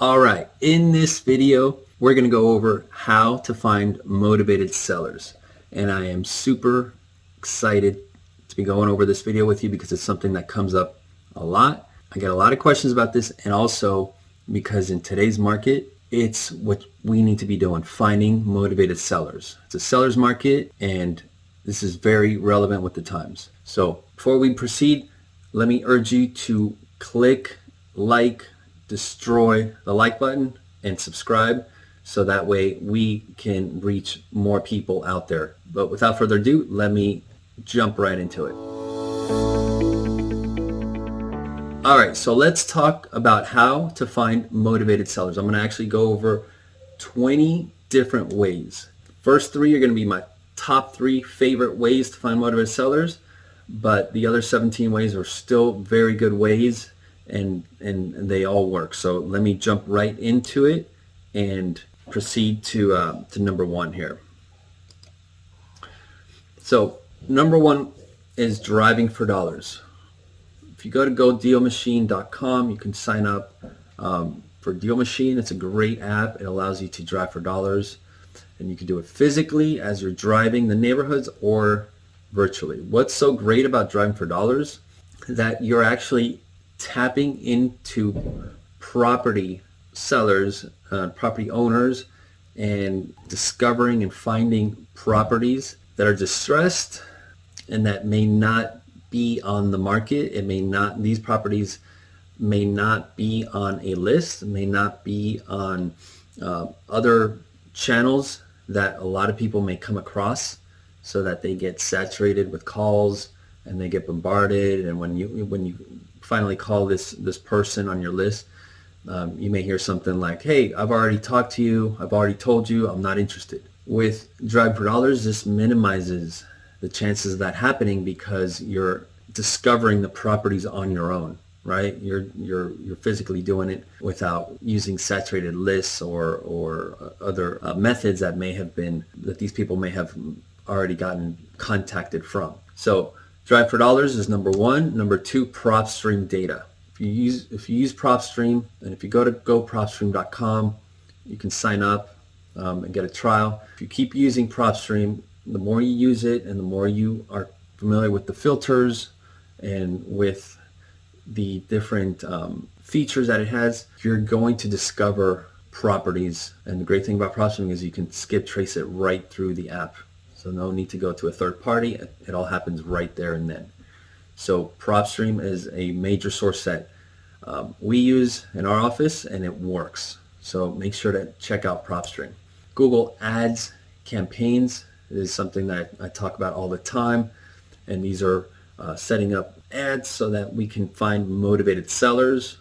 All right, in this video, we're going to go over how to find motivated sellers. And I am super excited to be going over this video with you because it's something that comes up a lot. I get a lot of questions about this, and also because in today's market, it's what we need to be doing, finding motivated sellers. It's a seller's market, and this is very relevant with the times. So before we proceed, let me urge you to click like, destroy the like button and subscribe so that way we can reach more people out there. But without further ado, let me jump right into it. All right, so let's talk about how to find motivated sellers. I'm going to actually go over 20 different ways. First three are going to be my top 3 favorite ways to find motivated sellers, but the other 17 ways are still very good ways, and they all work. So let me jump right into it and proceed to number 1 here. So number 1 is driving for dollars. If you go to godealmachine.com, you can sign up for Deal Machine. It's a great app. It allows you to drive for dollars, and you can do it physically as you're driving the neighborhoods or virtually. What's so great about driving for dollars is that you're actually tapping into property sellers, property owners, and discovering and finding properties that are distressed and that may not be on the market. These properties may not be on a list, may not be on other channels that a lot of people may come across, so that they get saturated with calls and they get bombarded. And when you finally call this person on your list, you may hear something like, "Hey, I've already talked to you. I've already told you I'm not interested." With Drive for Dollars, this minimizes the chances of that happening because you're discovering the properties on your own, right? You're physically doing it without using saturated lists or other methods that these people may have already gotten contacted from. So Drive for Dollars is number 1. Number 2, PropStream Data. If you use PropStream, and if you go to gopropstream.com, you can sign up and get a trial. If you keep using PropStream, the more you use it and the more you are familiar with the filters and with the different features that it has, you're going to discover properties. And the great thing about PropStream is you can skip trace it right through the app. So no need to go to a third party. It all happens right there and then. So PropStream is a major source that we use in our office, and it works. So make sure to check out PropStream. Google Ads campaigns is something that I talk about all the time. And these are setting up ads so that we can find motivated sellers,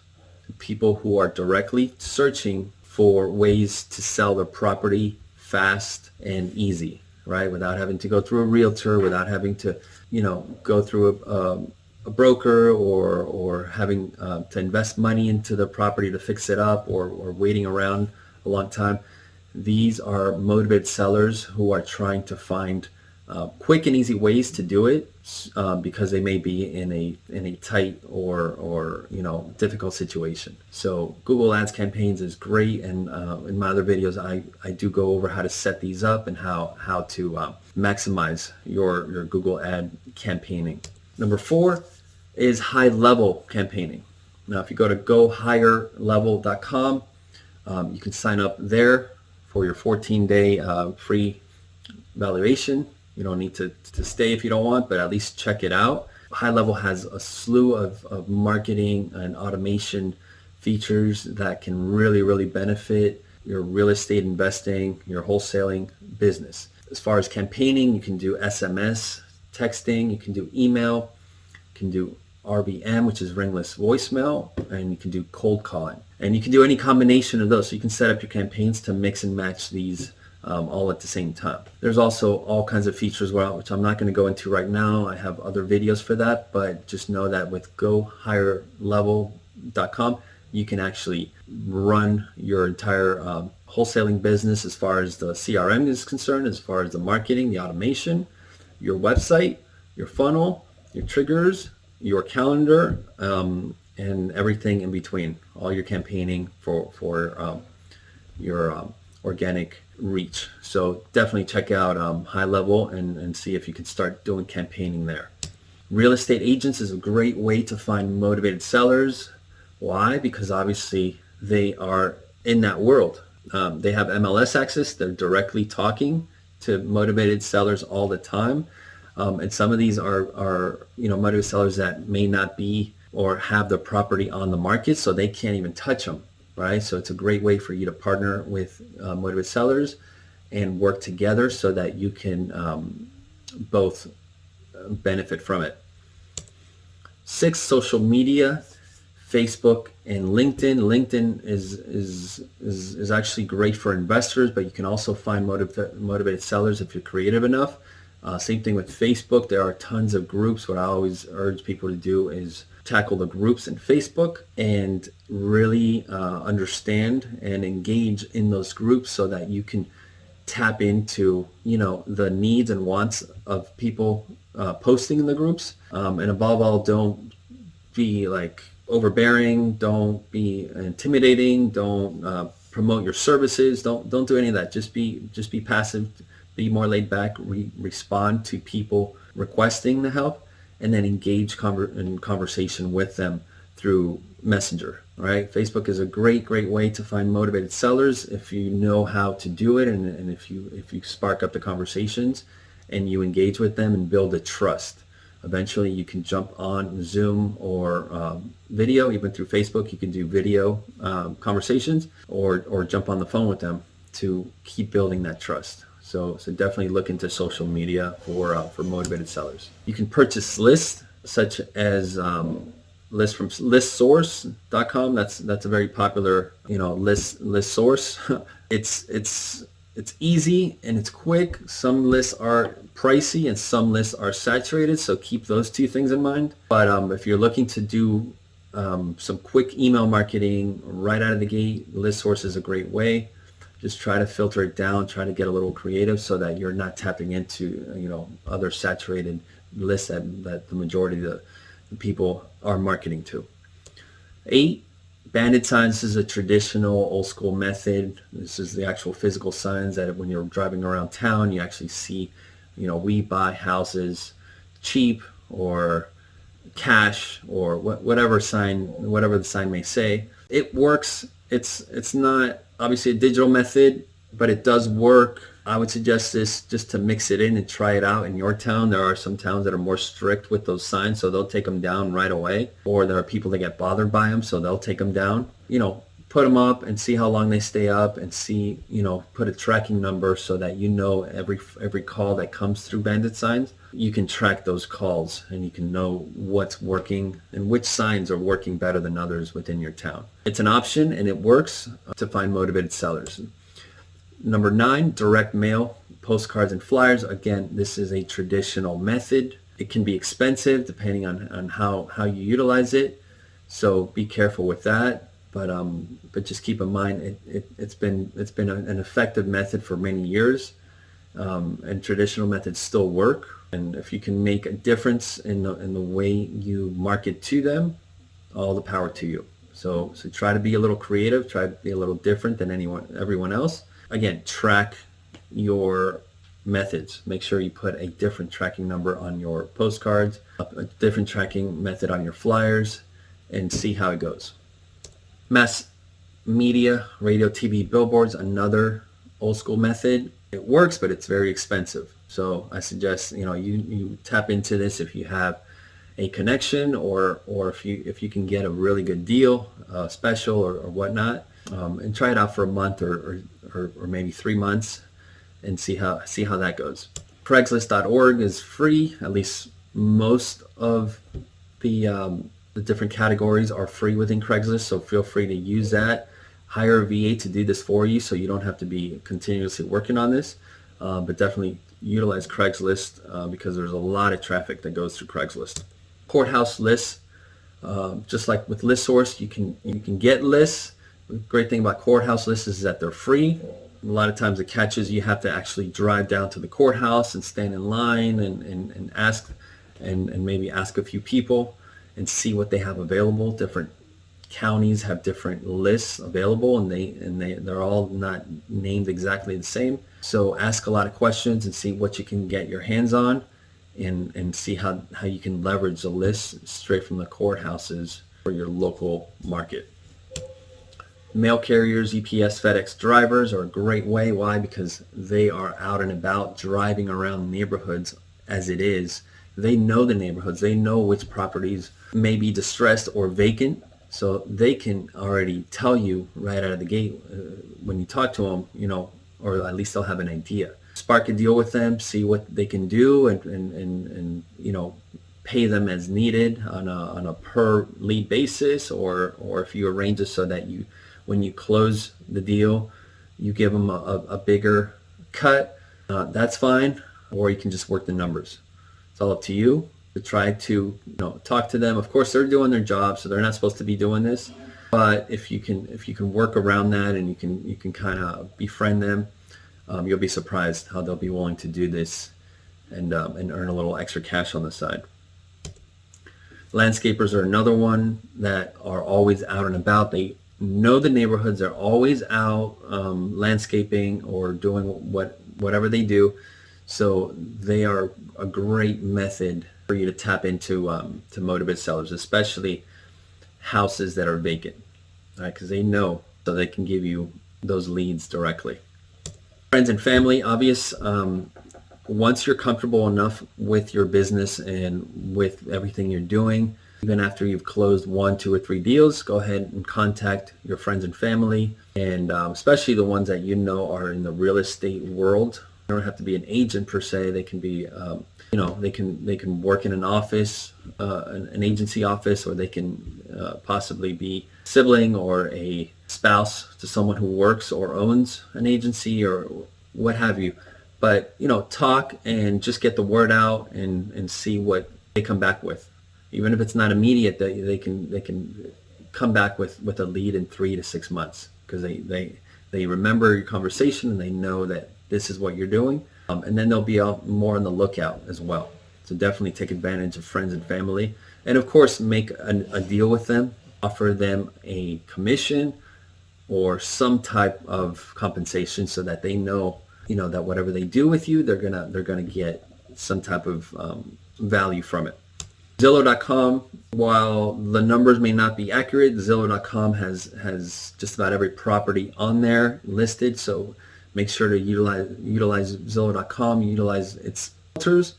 people who are directly searching for ways to sell their property fast and easy, right? Without having to go through a realtor, without having to, go through a broker or having to invest money into the property to fix it up or waiting around a long time. These are motivated sellers who are trying to find quick and easy ways to do it because they may be in a tight or difficult situation. So Google Ads campaigns is great, and in my other videos I do go over how to set these up and how to maximize your Google ad campaigning. Number 4 is high level campaigning. Now if you go to gohigherlevel.com, you can sign up there for your 14-day free evaluation. You don't need to stay if you don't want, but at least check it out. High Level has a slew of marketing and automation features that can really benefit your real estate investing, your wholesaling business. As far as campaigning, you can do SMS texting, you can do email, you can do RVM, which is ringless voicemail, and you can do cold calling. And you can do any combination of those. So you can set up your campaigns to mix and match these all at the same time. There's also all kinds of features which I'm not going to go into right now. I have other videos for that, but just know that with gohigherlevel.com, you can actually run your entire wholesaling business as far as the CRM is concerned, as far as the marketing, the automation, your website, your funnel, your triggers, your calendar, and everything in between, all your campaigning for your organic reach. So definitely check out High Level and see if you can start doing campaigning there. Real estate agents is a great way to find motivated sellers. Why? Because obviously they are in that world. They have MLS access. They're directly talking to motivated sellers all the time. And some of these are motivated sellers that may not be or have the property on the market, so they can't even touch them, right? So it's a great way for you to partner with motivated sellers and work together so that you can both benefit from it. 6, social media, Facebook and LinkedIn. LinkedIn is actually great for investors, but you can also find motivated sellers if you're creative enough. Same thing with Facebook. There are tons of groups. What I always urge people to do is tackle the groups in Facebook and really understand and engage in those groups so that you can tap into the needs and wants of people posting in the groups. And above all, don't be like overbearing, don't be intimidating, don't promote your services, don't do any of that. Just be passive, be more laid back, respond to people requesting the help, and then engage in conversation with them through Messenger. Right? Facebook is a great way to find motivated sellers if you know how to do it, and if you spark up the conversations and you engage with them and build a trust. Eventually you can jump on Zoom or video. Even through Facebook you can do video conversations or jump on the phone with them to keep building that trust. So definitely look into social media for motivated sellers. You can purchase lists such as list from listsource.com. That's a very popular list source. It's easy and it's quick. Some lists are pricey and some lists are saturated, so keep those two things in mind. But if you're looking to do some quick email marketing right out of the gate, ListSource is a great way. Just try to filter it down, try to get a little creative so that you're not tapping into other saturated lists that the majority of the people are marketing to. 8, Bandit Signs is a traditional old school method. This is the actual physical signs that when you're driving around town you actually see, we buy houses cheap or cash or whatever the sign may say. It works. It's not obviously a digital method, but it does work. I would suggest this just to mix it in and try it out in your town. There are some towns that are more strict with those signs, so they'll take them down right away. Or there are people that get bothered by them, so they'll take them down. Put them up and see how long they stay up, and see, put a tracking number so that every call that comes through Bandit Signs, you can track those calls and you can know what's working and which signs are working better than others within your town. It's an option and it works to find motivated sellers. Number 9, direct mail, postcards and flyers. Again, this is a traditional method. It can be expensive depending on how you utilize it, so be careful with that. But just keep in mind it's been an effective method for many years, and traditional methods still work. And if you can make a difference in the way you market to them, all the power to you. So try to be a little creative, try to be a little different than everyone else. Again, track your methods. Make sure you put a different tracking number on your postcards, a different tracking method on your flyers, and see how it goes. Mass media, radio, TV, billboards, another old school method. It works, but it's very expensive. So I suggest you tap into this if you have a connection, or if you can get a really good deal, special or whatnot, and try it out for a month or maybe 3 months and see how that goes. Craigslist.org is free. At least most of the different categories are free within Craigslist, so feel free to use that. Hire a VA to do this for you so you don't have to be continuously working on this, but definitely utilize Craigslist because there's a lot of traffic that goes through Craigslist. Courthouse Lists, just like with ListSource, you can get lists. The great thing about Courthouse Lists is that they're free. A lot of times the catch is you have to actually drive down to the courthouse and stand in line and ask and maybe ask a few people. and see what they have available. Different counties have different lists available, and they're all not named exactly the same. So ask a lot of questions and see what you can get your hands on, and see how you can leverage the list straight from the courthouses for your local market. Mail carriers, UPS, FedEx drivers are a great way. Why? Because they are out and about driving around neighborhoods as it is. They know the neighborhoods. They know which properties may be distressed or vacant. So they can already tell you right out of the gate when you talk to them, or at least they'll have an idea. Spark a deal with them, see what they can do, and pay them as needed on a per lead basis, or if you arrange it so that when you close the deal, you give them a bigger cut, that's fine, or you can just work the numbers. It's all up to you to try to talk to them. Of course, they're doing their job, so they're not supposed to be doing this. But if you can work around that, and you can kind of befriend them, you'll be surprised how they'll be willing to do this and earn a little extra cash on the side. Landscapers are another one that are always out and about. They know the neighborhoods. They're always out landscaping or doing whatever they do. So they are a great method for you to tap into to motivated sellers, especially houses that are vacant, right? Because they know, so they can give you those leads directly. Friends and family, obvious. Once you're comfortable enough with your business and with everything you're doing, even after you've closed 1, 2, or 3 deals, go ahead and contact your friends and family, and especially the ones that are in the real estate world. They don't have to be an agent per se. They can be, they can work in an office, an agency office, or they can possibly be sibling or a spouse to someone who works or owns an agency or what have you. But talk and just get the word out and see what they come back with. Even if it's not immediate, they can come back with a lead in 3 to 6 months, because they remember your conversation and they know that this is what you're doing, and then they'll be more on the lookout as well. So definitely take advantage of friends and family, and of course make a deal with them. Offer them a commission or some type of compensation so that they know that whatever they do with you, they're gonna get some type of value from it. Zillow.com, while the numbers may not be accurate, Zillow.com has just about every property on there listed. So make sure to utilize Zillow.com, utilize its filters,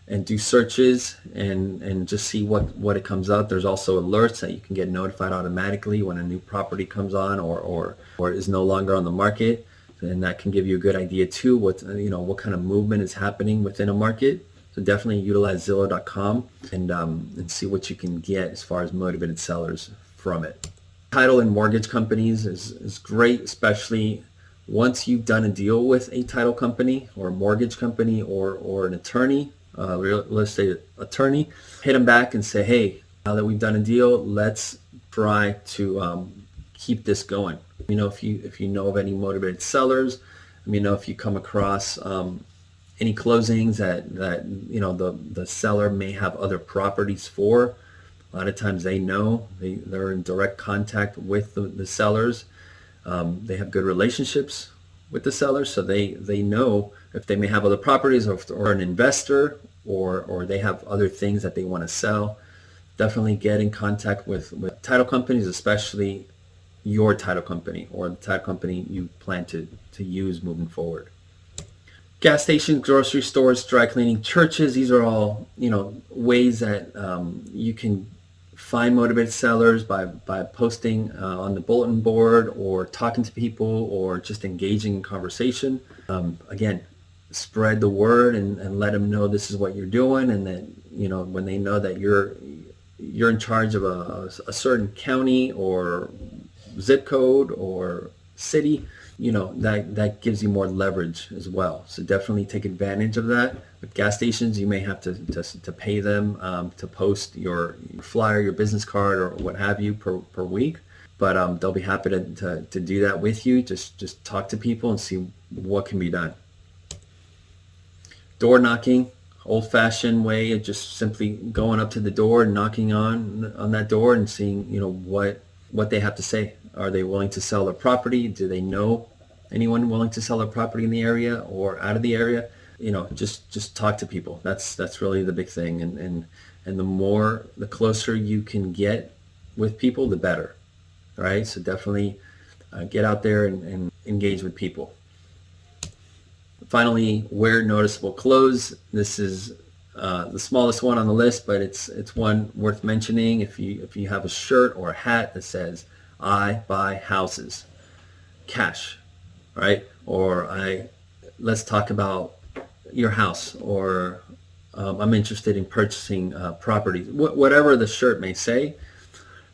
and do searches and just see what it comes up. There's also alerts that you can get notified automatically when a new property comes on or is no longer on the market, and that can give you a good idea too what kind of movement is happening within a market. So definitely utilize Zillow.com and see what you can get as far as motivated sellers from it. Title and mortgage companies is great, especially once you've done a deal with a title company or a mortgage company or an attorney, real estate attorney. Hit them back and say, hey, now that we've done a deal, let's try to keep this going. If you know of any motivated sellers, if you come across any closings that the seller may have other properties for. A lot of times they're in direct contact with the sellers. They have good relationships with the sellers, so they know if they may have other properties or an investor or they have other things that they want to sell. Definitely get in contact with title companies, especially your title company or the title company you plan to use moving forward. Gas stations, grocery stores, dry cleaning, churches, these are all ways that you can find motivated sellers by posting on the bulletin board or talking to people or just engaging in conversation. Again, spread the word and let them know this is what you're doing, and that when they know that you're in charge of a certain county or zip code or city, that gives you more leverage as well. So definitely take advantage of that. With gas stations, you may have to pay them to post your flyer, your business card, or what have you per week. But they'll be happy to do that with you. Just talk to people and see what can be done. Door knocking, old-fashioned way of just simply going up to the door and knocking on that door and seeing, you know, what they have to say. Are they willing to sell their property? Do they know anyone willing to sell their property in the area or out of the area? You know, just talk to people. That's really the big thing. And the closer you can get with people, the better. All right. So definitely get out there and engage with people. Finally, wear noticeable clothes. This is the smallest one on the list, but it's one worth mentioning. If you have a shirt or a hat that says "I buy houses, cash," right? Or let's talk about your house, or I'm interested in purchasing properties. Whatever the shirt may say,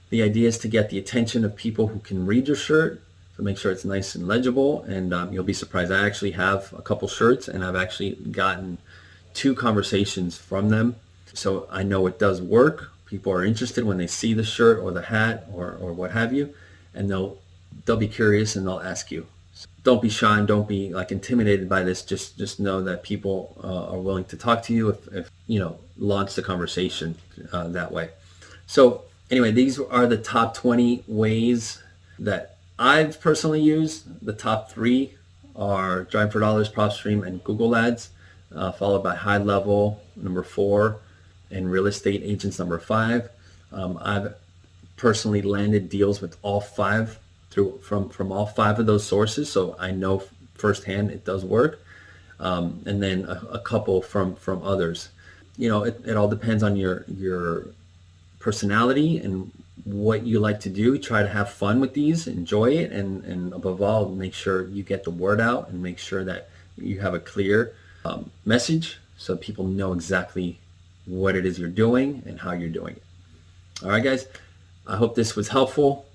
the idea is to get the attention of people who can read your shirt. So make sure it's nice and legible, and you'll be surprised. I actually have a couple shirts, and I've actually gotten 2 conversations from them. So I know it does work. People are interested when they see the shirt or the hat or what have you, and they'll be curious and they'll ask you. So don't be shy and don't be like intimidated by this. Just know that people are willing to talk to you if you know, launch the conversation that way. So anyway, these are the top 20 ways that I've personally used. The top 3 are Driving for Dollars, PropStream, and Google Ads, followed by High Level, number 4, and Real Estate Agents, number 5. I've personally landed deals with all 5 from all 5 of those sources, so I know firsthand it does work. And then a couple from others. You know, it all depends on your personality and what you like to do. Try to have fun with these, enjoy it, and above all, make sure you get the word out and make sure that you have a clear message so people know exactly what it is you're doing and how you're doing it. All right, guys, I hope this was helpful,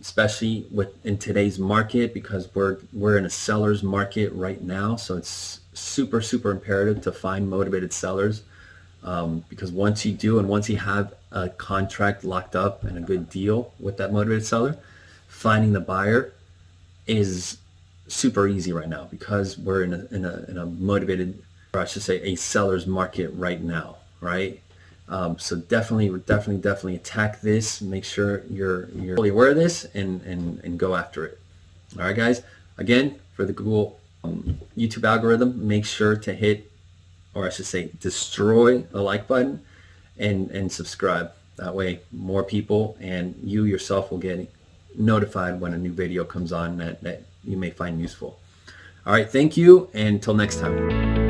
especially in today's market, because we're in a seller's market right now. So it's super imperative to find motivated sellers. Because once you do, and once you have a contract locked up and a good deal with that motivated seller, finding the buyer is super easy right now, because we're in a motivated, or I should say a seller's market right now, right? So definitely attack this. Make sure you're fully aware of this and go after it. All right, guys. Again, for the Google YouTube algorithm, make sure to hit, or I should say destroy the like button and subscribe. That way more people and you yourself will get notified when a new video comes on that you may find useful. All right, thank you, and until next time.